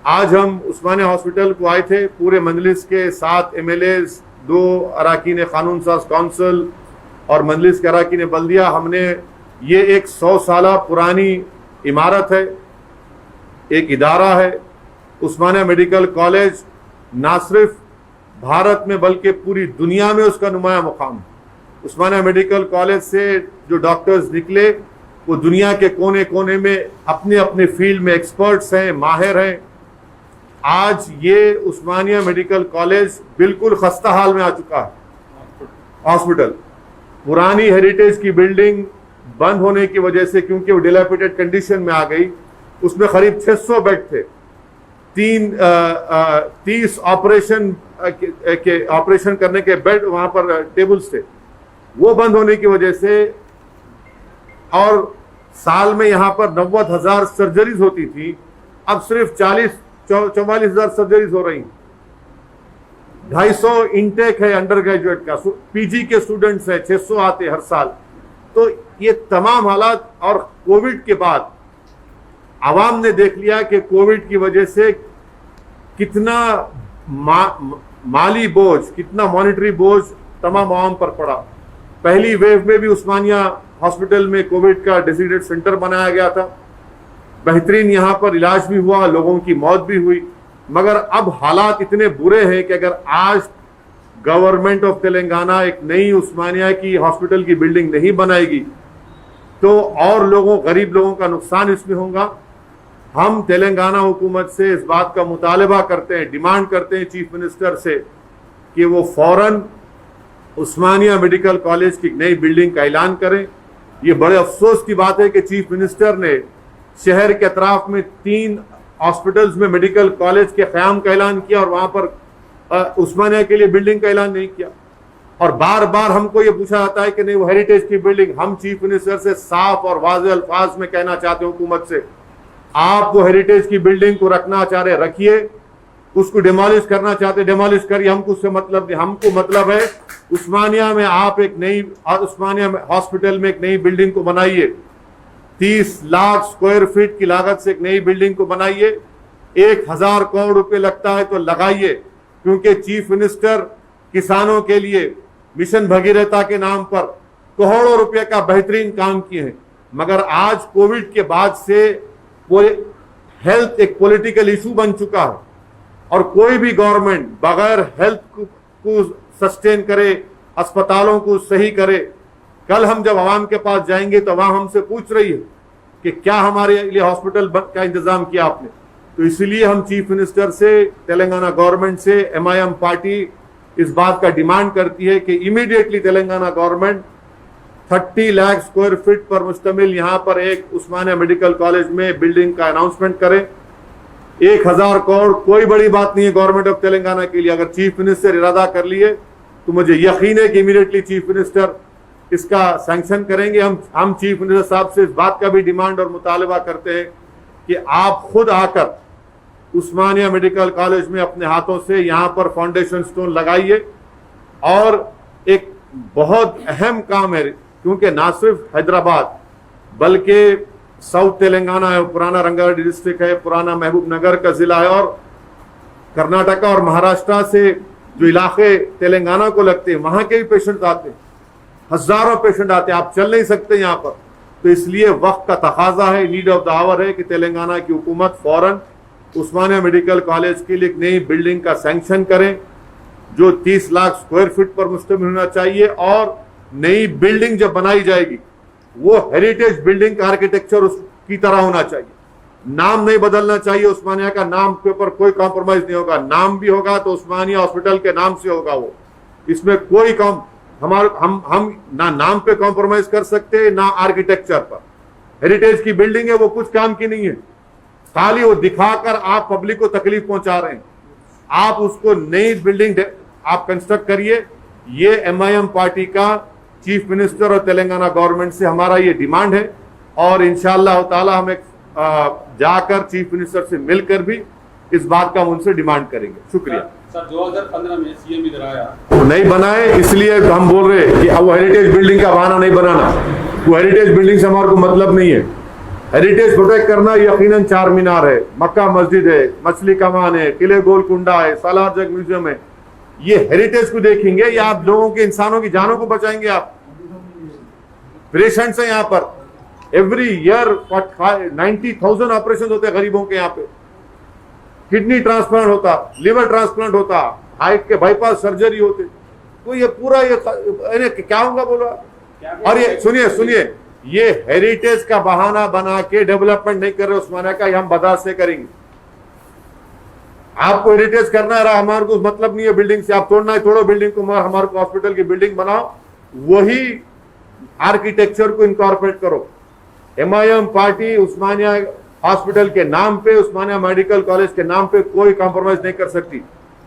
आज हम उस्मानिया हॉस्पिटल को आए थे, पूरे मजलिस के 7 MLAs, 2 अरकान कानून साज काउंसिल और मजलिस के अरकान बल्दिया। हमने ये एक 100 साल पुरानी इमारत है, एक इदारा है। उस्मानिया मेडिकल कॉलेज ना सिर्फ भारत में बल्कि पूरी दुनिया में उसका नुमाया मुकाम है। उस्मानिया मेडिकल कॉलेज से जो डॉक्टर्स निकले वो दुनिया के कोने कोने में अपने अपने फील्ड में एक्सपर्ट्स हैं, माहिर हैं। आज ये उस्मानिया मेडिकल कॉलेज बिल्कुल खस्ता हाल में आ चुका है। हॉस्पिटल पुरानी हेरिटेज की बिल्डिंग बंद होने की वजह से, क्योंकि वो डिलैपिडेटेड कंडीशन में आ गई, उसमें करीब 600 बेड थे, 30 ऑपरेशन करने के बेड वहां पर टेबल्स थे, वो बंद होने की वजह से, और साल में यहां पर 90,000 सर्जरीज होती थी, अब सिर्फ 44,000 सर्जरीज हो रही। 250 इनटेक है अंडर ग्रेजुएट का, पीजी के स्टूडेंट्स हैं, 600 आते हर साल। तो ये तमाम हालात, और कोविड के बाद आवाम ने देख लिया कि कोविड की वजह से कितना माली बोझ, कितना मॉनिटरी बोझ तमाम आवाम पर पड़ा। पहली वेव में भी उस्मानिया हॉस्पिटल में कोविड का डेजिग्नेटेड सेंटर बनाया गया था, बेहतरीन यहाँ पर इलाज भी हुआ, लोगों की मौत भी हुई। मगर अब हालात इतने बुरे हैं कि अगर आज गवर्नमेंट ऑफ तेलंगाना एक नई उस्मानिया की हॉस्पिटल की बिल्डिंग नहीं बनाएगी तो और गरीब लोगों का नुकसान इसमें होगा। हम तेलंगाना हुकूमत से इस बात का मुतालबा करते हैं, डिमांड करते हैं चीफ मिनिस्टर से कि वो फौरन उस्मानिया मेडिकल कॉलेज की नई बिल्डिंग का ऐलान करें। ये बड़े अफसोस की बात है कि चीफ मिनिस्टर ने शहर के अतराफ में 3 हॉस्पिटल्स में मेडिकल कॉलेज के क़याम का ऐलान किया और वहां पर उस्मानिया के लिए बिल्डिंग का ऐलान नहीं किया। और बार बार हमको ये पूछा जाता है कि नहीं वो हेरिटेज की बिल्डिंग। हम चीफ मिनिस्टर से साफ और वाज़ेह अल्फाज में कहना चाहते हैं हुकूमत से, आप वो हेरिटेज की बिल्डिंग को रखना चाह रहे रखिए, उसको डिमोलिश करना चाहते डिमोलिश करिए, हमको उससे मतलब नहीं। हमको मतलब है उस्मानिया में आप एक नई उस्मानिया हॉस्पिटल में एक नई बिल्डिंग को बनाइए, 30 लाख स्क्वायर फीट की लागत से एक नई बिल्डिंग को बनाइए। 1,000 करोड़ रुपए लगता है तो लगाइए, क्योंकि चीफ मिनिस्टर किसानों के लिए मिशन भगीरथा के नाम पर करोड़ों रुपए का बेहतरीन काम किए हैं। मगर आज कोविड के बाद से हेल्थ एक पॉलिटिकल इशू बन चुका है और कोई भी गवर्नमेंट बगैर हेल्थ को सस्टेन करे, अस्पतालों को सही करे। कल हम जब आवाम के पास जाएंगे तो आवाम हमसे पूछ रही है कि क्या हमारे लिए हॉस्पिटल का इंतजाम किया आपने। तो इसलिए हम चीफ मिनिस्टर से, तेलंगाना गवर्नमेंट से, MIM पार्टी इस बात का डिमांड करती है कि immediately Telangana government 30 lakh square feet पर मुश्तमिल यहाँ पर एक उस्मानिया मेडिकल कॉलेज में बिल्डिंग का अनाउंसमेंट करें। 1,000 करोड़ कोई बड़ी बात नहीं है गवर्नमेंट ऑफ तेलंगाना के लिए। अगर चीफ मिनिस्टर इरादा कर लिए तो मुझे यकीन है कि इमीडिएटली चीफ मिनिस्टर इसका सैंक्शन करेंगे। हम चीफ मिनिस्टर साहब से इस बात का भी डिमांड और मुतालबा करते हैं कि आप खुद आकर उस्मानिया मेडिकल कॉलेज में अपने हाथों से यहाँ पर फाउंडेशन स्टोन लगाइए। और एक बहुत अहम काम है, क्योंकि ना सिर्फ हैदराबाद बल्कि साउथ तेलंगाना है, पुराना रंगारेड्डी डिस्ट्रिक्ट है, पुराना महबूब नगर का जिला है, और कर्नाटका और महाराष्ट्र से जो इलाके तेलंगाना को लगते हैं वहां के भी पेशेंट आते हैं, हजारों पेशेंट आते हैं। आप चल नहीं सकते यहाँ पर। तो इसलिए वक्त का तकाजा है, नीड ऑफ द आवर है कि तेलंगाना की हुकूमत फौरन उस्मानिया मेडिकल कॉलेज के लिए एक नई बिल्डिंग का सैंक्शन करें जो 30 लाख स्क्वायर फीट पर मुश्तमिल होना चाहिए। और नई बिल्डिंग जब बनाई जाएगी वो हेरिटेज बिल्डिंग का आर्किटेक्चर उसकी तरह होना चाहिए। नाम नहीं बदलना चाहिए, उस्मानिया का नाम के ऊपर कोई कॉम्प्रोमाइज नहीं होगा। नाम भी होगा तो उस्मानिया हॉस्पिटल के नाम से होगा वो, इसमें कोई हम ना नाम पे कॉम्प्रोमाइज कर सकते ना आर्किटेक्चर पर। हेरिटेज की बिल्डिंग है, वो कुछ काम की नहीं है, खाली वो दिखाकर आप पब्लिक को तकलीफ पहुंचा रहे हैं। आप उसको नई बिल्डिंग आप कंस्ट्रक्ट करिए। ये MIM पार्टी का चीफ मिनिस्टर और तेलंगाना गवर्नमेंट से हमारा ये डिमांड है, और इंशाअल्लाह ताला हम एक जाकर चीफ मिनिस्टर से मिलकर भी इस बात का उनसे डिमांड करेंगे। शुक्रिया सर। 2015 में CM इधर आया, वो नहीं बनाए, इसलिए हम बोल रहे हैं कि अब वो हेरिटेज बिल्डिंग का बहाना नहीं बनाना। वो हेरिटेज बिल्डिंग से हमारे को मतलब नहीं है। हेरिटेज प्रोटेक्ट करना यकीनन चार मीनार है, मक्का मस्जिद है, मछली कमान है, किले गोलकुंडा है, सालार जंग म्यूजियम है। ये हेरिटेज को देखेंगे या आप लोगों के, इंसानों की जानों को बचाएंगे? आप पेशेंट्स हैं यहाँ पर, एवरी ईयर 90,000 ऑपरेशन होते हैं गरीबों के यहाँ पे। किडनी ट्रांसप्लांट होता, लिवर ट्रांसप्लांट होता, हार्ट के बाईपास सर्जरी होते। तो ये पूरा ये क्या होगा बोलो। और ये सुनिए, ये हेरिटेज का बहाना बना के डेवलपमेंट नहीं कर रहे उस्मानिया का, ये हम बर्दाश्त से करेंगे। आपको हेरिटेज करना है, हमारे को मतलब नहीं है बिल्डिंग से, आप तोड़ना है तोड़ो बिल्डिंग को, मगर हमारे को हॉस्पिटल की बिल्डिंग बनाओ, वही आर्किटेक्चर को इनकॉर्पोरेट करो। MIM पार्टी उस्मानिया हॉस्पिटल के नाम पे, उस्मानिया मेडिकल कॉलेज के नाम पे कोई कॉम्प्रोमाइज नहीं कर सकती।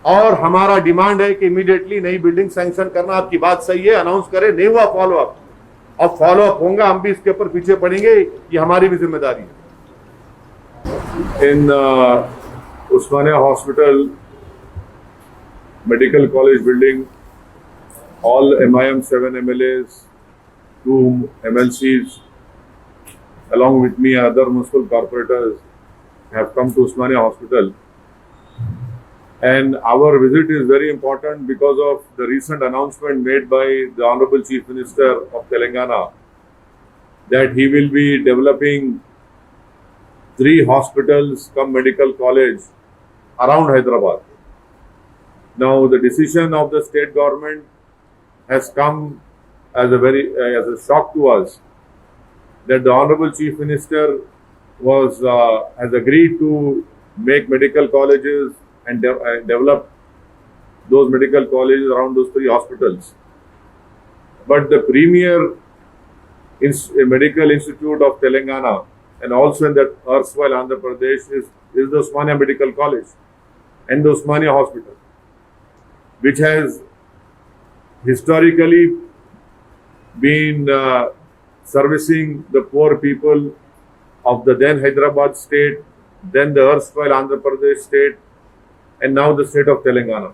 और हमारा डिमांड है कि इमीडिएटली नई बिल्डिंग सैंक्शन करना। आपकी बात सही है, अनाउंस करें, नहीं हुआ फॉलो अप, और फॉलो अप होगा, हम भी इसके ऊपर पीछे पड़ेंगे, ये हमारी भी जिम्मेदारी है। इन Osmania hospital medical college building, all MIM 7 MLAs, 2 MLCs, along with me, other municipal corporators have come to Usmania Hospital. And our visit is very important because of the recent announcement made by the Honorable Chief Minister of Telangana that he will be developing 3 hospitals come medical college around Hyderabad. Now, the decision of the state government has come as a shock to us, that the Honorable Chief Minister has agreed to make medical colleges and develop those medical colleges around those 3 hospitals. But the premier medical institute of Telangana, and also in that erstwhile Andhra Pradesh, is the Usmania Medical College and the Usmania Hospital, which has historically been servicing the poor people of the then Hyderabad state, then the erstwhile Andhra Pradesh state, and now the state of Telangana.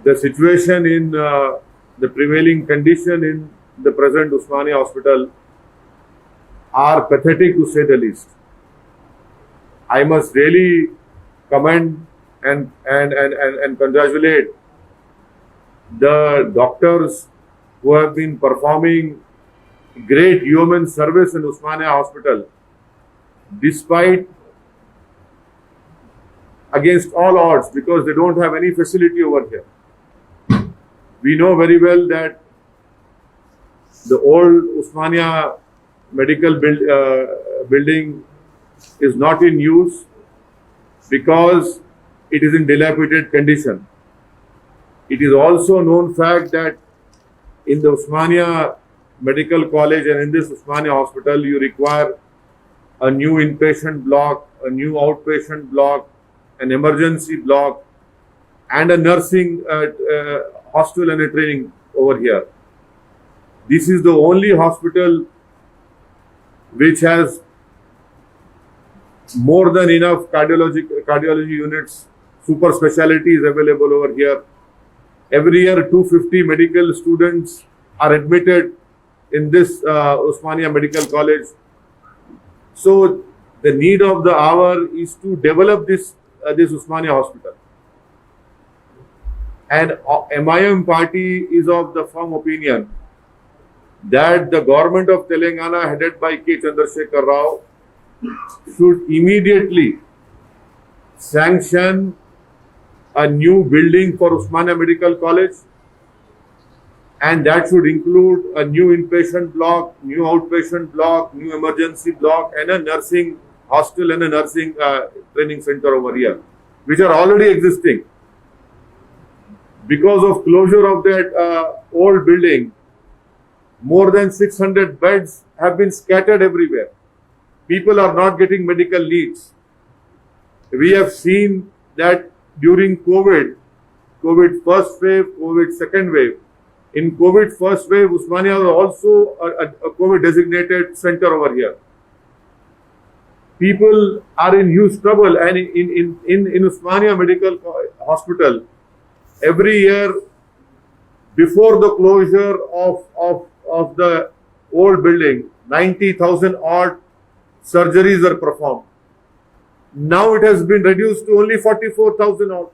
The situation in the prevailing condition in the present Usmania Hospital are pathetic, to say the least. I must really commend and congratulate the doctors who have been performing great human service in Usmania Hospital, despite, against all odds, because they don't have any facility over here. We know very well that the old Usmania medical building is not in use because it is in dilapidated condition. It is also a known fact that in the Usmania Medical College and in this Usmania Hospital, you require a new inpatient block, a new outpatient block, an emergency block, and a nursing hospital and a training over here. This is the only hospital which has more than enough cardiology units, super specialties available over here. Every year, 250 medical students are admitted in this Usmania Medical College. So the need of the hour is to develop this Usmania Hospital. And MIM party is of the firm opinion that the government of Telangana, headed by K. Chandrasekhar Rao, should immediately sanction a new building for Usmania Medical College, and that should include a new inpatient block, new outpatient block, new emergency block, and a nursing hostel and a nursing training center over here, which are already existing. Because of closure of that old building, more than 600 beds have been scattered everywhere. People are not getting medical needs. We have seen that during COVID first wave, COVID second wave. In COVID first wave, Usmania was also a COVID designated center over here. People are in huge trouble, and in Usmania Medical Hospital, every year before the closure of the old building, 90,000 odd surgeries were performed. Now it has been reduced to only 44,000 odd.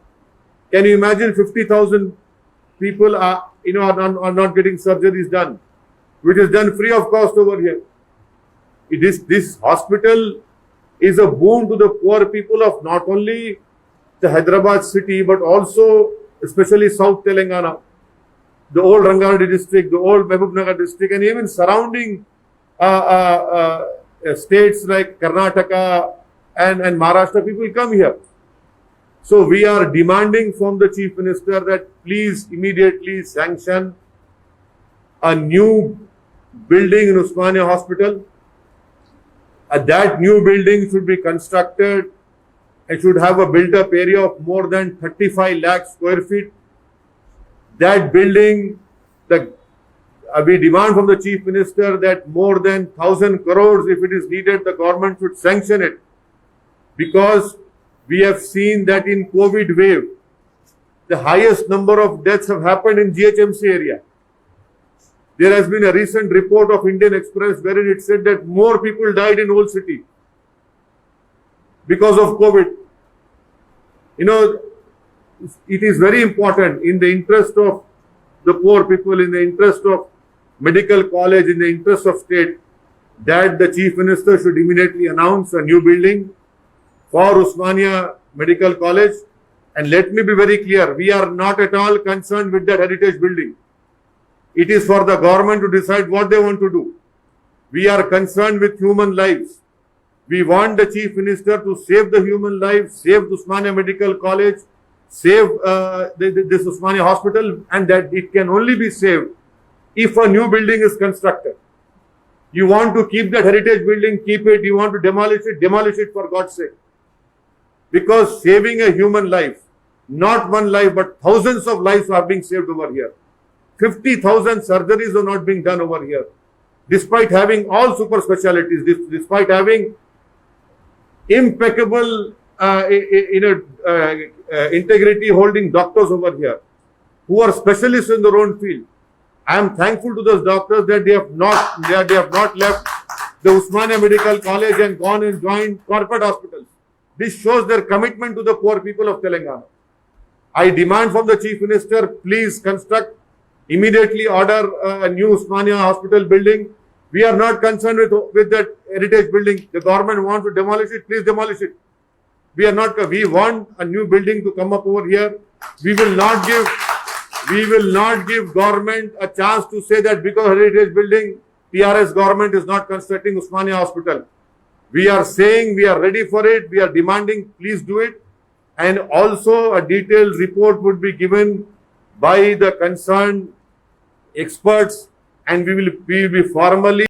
Can you imagine 50,000 people are not getting surgeries done, which is done free of cost over here. This hospital is a boon to the poor people of not only the Hyderabad city but also especially South Telangana, the old Rangareddy district, the old Mehbubnagar district, and even surrounding states like Karnataka and Maharashtra. People come here. So we are demanding from the Chief Minister that please immediately sanction a new building in Usmania Hospital. That new building should be constructed and should have a built-up area of more than 35 lakh square feet. That building, we demand from the Chief Minister that more than 1,000 crores, if it is needed, the government should sanction it. Because we have seen that in COVID wave, the highest number of deaths have happened in GHMC area. There has been a recent report of Indian Express wherein it said that more people died in Old City because of COVID. It is very important in the interest of the poor people, in the interest of medical college, in the interest of state, that the Chief Minister should immediately announce a new building for Usmania Medical College. And let me be very clear, we are not at all concerned with that heritage building. It is for the government to decide what they want to do. We are concerned with human lives. We want the Chief Minister to save the human life, save Usmania Medical College, save this Usmania Hospital, and that it can only be saved if a new building is constructed. You want to keep that heritage building, keep it. You want to demolish it for God's sake. Because saving a human life, not one life, but thousands of lives are being saved over here. 50,000 surgeries are not being done over here. Despite having all super specialties, despite having impeccable integrity holding doctors over here who are specialists in their own field. I am thankful to those doctors that they have not left the Usmania Medical College and gone and joined corporate hospitals. This shows their commitment to the poor people of Telangana. I demand from the Chief Minister, please immediately order a new Usmania Hospital building. We are not concerned with that heritage building. The government wants to demolish it, please demolish it. We want a new building to come up over here. We will not give government a chance to say that because heritage building, PRS government is not constructing Usmania Hospital. We are saying we are ready for it. We are demanding, please do it. And also a detailed report would be given by the concerned experts, and we will be formally